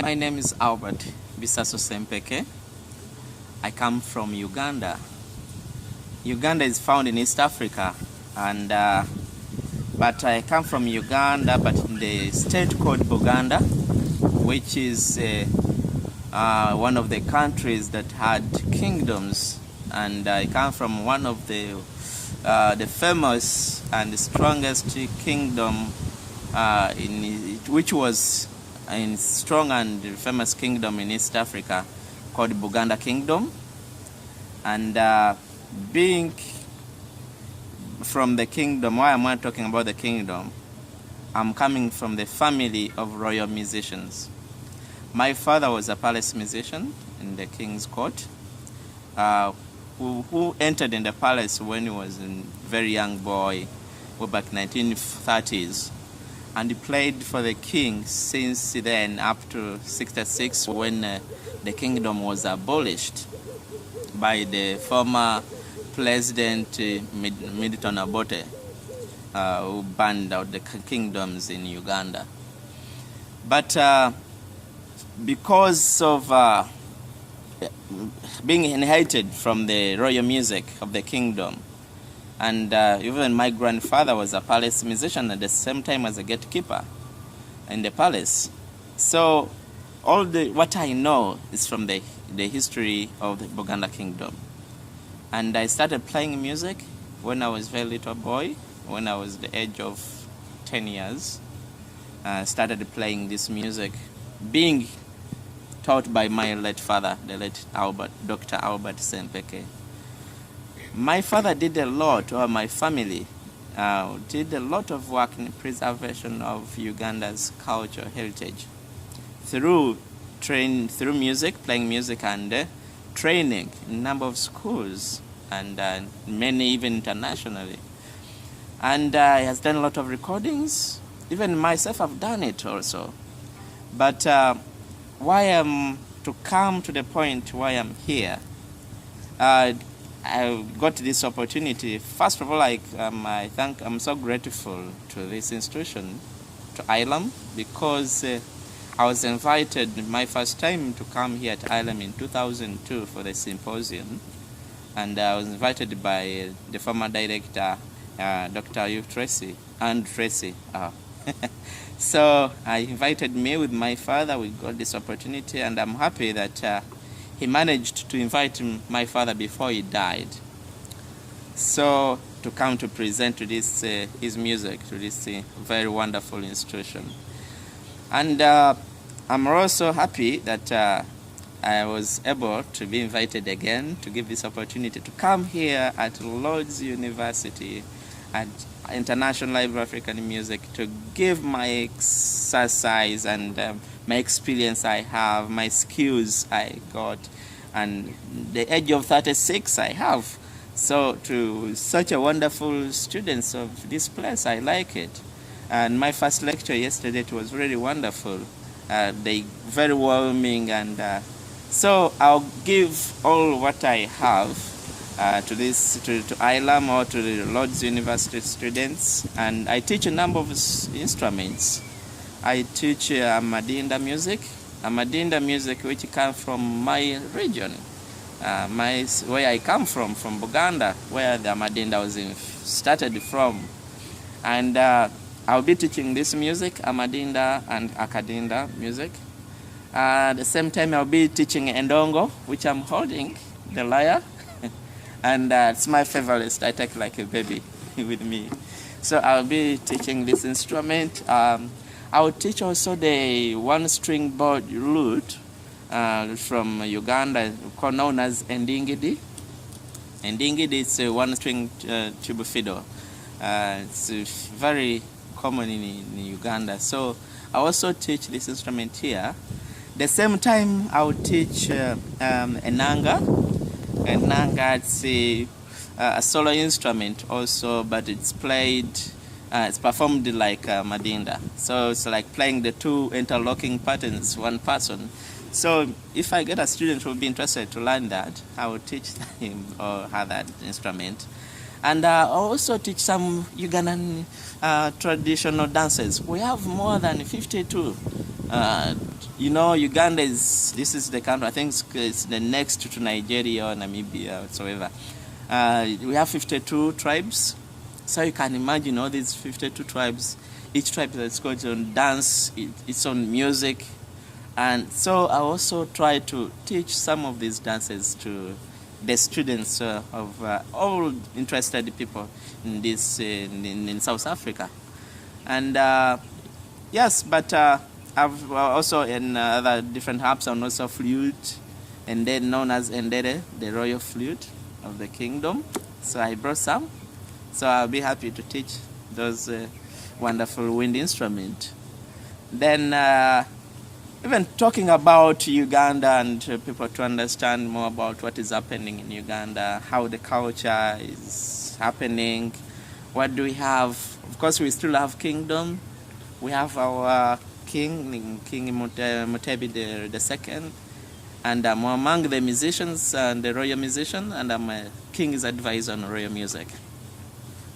My name is Albert Bisaso Ssempeke. I come from Uganda. Uganda is found in East Africa, and but I come from Uganda, but in the state called Buganda, which is one of the countries that had kingdoms, and I come from one of the famous and the strongest kingdom which was a strong and famous kingdom in East Africa called Buganda Kingdom. And being from the kingdom, why am I talking about the kingdom? I'm coming from the family of royal musicians. My father was a palace musician in the king's court, who entered in the palace when he was a very young boy, way back 1930s. And he played for the king since then up to 66, when the kingdom was abolished by the former President Milton Obote, who banned out the kingdoms in Uganda. But because of being inherited from the royal music of the kingdom, and even my grandfather was a palace musician at the same time as a gatekeeper in the palace. So all what I know is from the history of the Buganda Kingdom. And I started playing music when I was a very little boy, when I was the age of 10 years. I started playing this music, being taught by my late father, the late Dr. Albert Ssempeke. My father did a lot, or my family did a lot of work in the preservation of Uganda's cultural heritage through music, playing music, and training in a number of schools, and many even internationally. And he has done a lot of recordings. Even myself, I've done it also. But why I'm to come to the point why I'm here, I got this opportunity. First of all, I'm so grateful to this institution, to ILAM, because I was invited my first time to come here at ILAM in 2002 for the symposium, and I was invited by the former director, Dr. Tracy. So I invited me with my father. We got this opportunity, and I'm happy that he managed to invite my father before he died. so to come to present to this his music to this very wonderful institution. And I'm also happy that I was able to be invited again to give this opportunity to come here at Lord's University at International Library of African Music to give my exercise and my experience I have, my skills I got, and the age of 36 I have. So to such a wonderful students of this place, I like it. And my first lecture yesterday, it was really wonderful. They very warming, and so I'll give all what I have to ILAM or to the Lord's University students, and I teach a number of instruments. I teach Madinda music, which comes from my region, where I come from Uganda, where the Madinda was started from, and I'll be teaching this music, Amadinda and Akadinda music. At the same time, I'll be teaching Endongo, which I'm holding, the lyre. And it's my favorite. I take like a baby with me. So I'll be teaching this instrument. I'll teach also the one-string board lute from Uganda, known as Endingidi. Endingidi is a one-string tube fiddle. It's very common in Uganda. So I also teach this instrument here. The same time, I will teach enanga. Enanga, it's a solo instrument also, but it's played, it's performed like Madinda. So it's like playing the two interlocking patterns, one person. So if I get a student who will be interested to learn that, I will teach him or her that instrument. And I also teach some Ugandan traditional dances. We have more than 52. Uganda this is the country, I think it's the next to Nigeria or Namibia whatsoever. We have 52 tribes. So you can imagine all these 52 tribes. Each tribe has got its own dance, its own music. And so I also try to teach some of these dances to the students of all interested people in this in South Africa. And yes, but I've also in other different harps and also flute, and then known as Ndere, the royal flute of the kingdom. So I brought some. So I'll be happy to teach those wonderful wind instruments. Then even talking about Uganda and people to understand more about what is happening in Uganda, how the culture is happening, what do we have? Of course, we still have kingdom. We have our king, King Mutebi II, and I'm among the musicians and the royal musician, and I'm a king's advisor on royal music.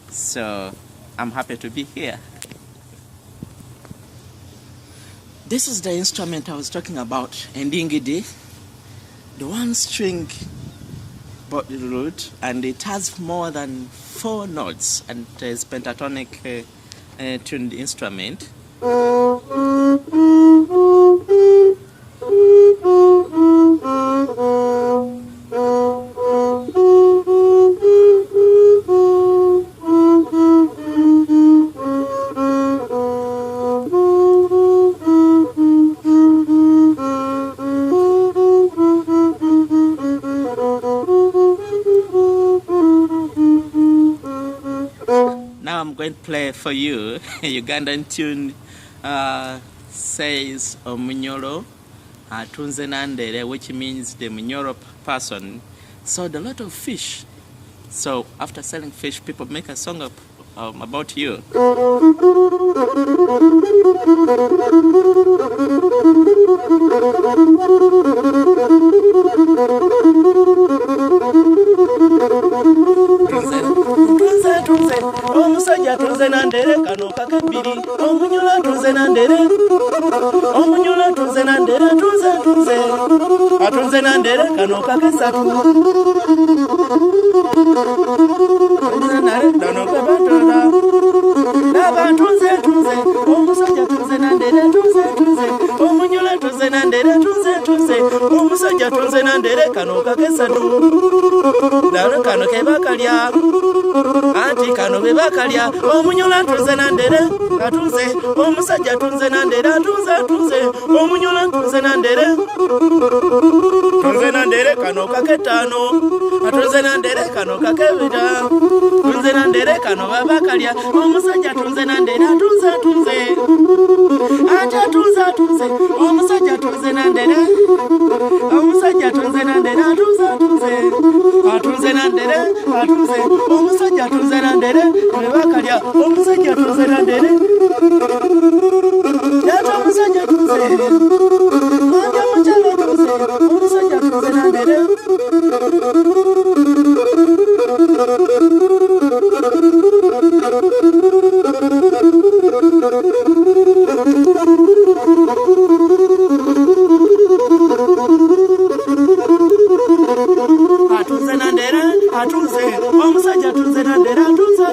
So I'm happy to be here. This is the instrument I was talking about, Ndingidi, the one-string lute, and it has more than 4 notes, and it is pentatonic tuned instrument. Now I'm going to play for you a Ugandan tune says Omunyoro Tunze Nandere, which means the Munyoro person sold a lot of fish. So after selling fish, people make a song about you. Omusajja tunze nandere kano kakabiri omunyola tunze nandere omunyola tunze nandere tunze atunze nandere kano kakesatu nare dono kabatola naba tunze omusajja tunze nandere tunze omunyola tunze nandere tunze omusajja tunze nandere kano kakesatu nare kano kebakalya kano be bakalya omunyola atunze nandere atunze omusajja atunze nandere atunze omunyola atunze nandere atunze nandere kano kaketaano atunze nandere kano kakebita atunze nandere kano babakalya omusajja atunze nandere atunze ate atunze omusajja atunze nandere omusajja atunze nandere atunze nandere omusajja atunze nandere bakalya omusajja atunze nandere yata omusajja atunze manja mukyala atunze omusajja atunze nandere atunze omusajja atunze nandere atunze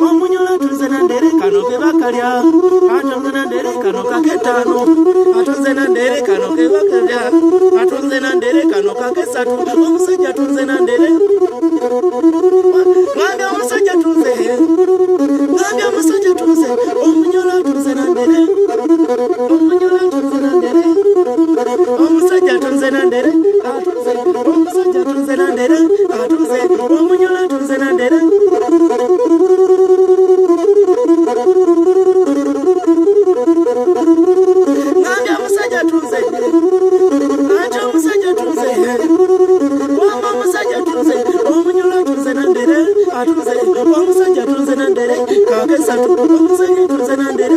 omunyola atunze nandere kano ke bakalya atunze nandere kano kaketaano atunze nandere kano ke bakalya atunze nandere kano kakesatu omusajja atunze nandere ngambye omusajja atunze omunyola atunze nandere omusajja atunze nandere omusajja atunze nandere omunyola atunze nandere ngambye omusajja atunze ate omusajja atunze wamba omusajja atunze omunyola atunze nandere omusajja atunze nandere kakesatu omusajja atunze nandere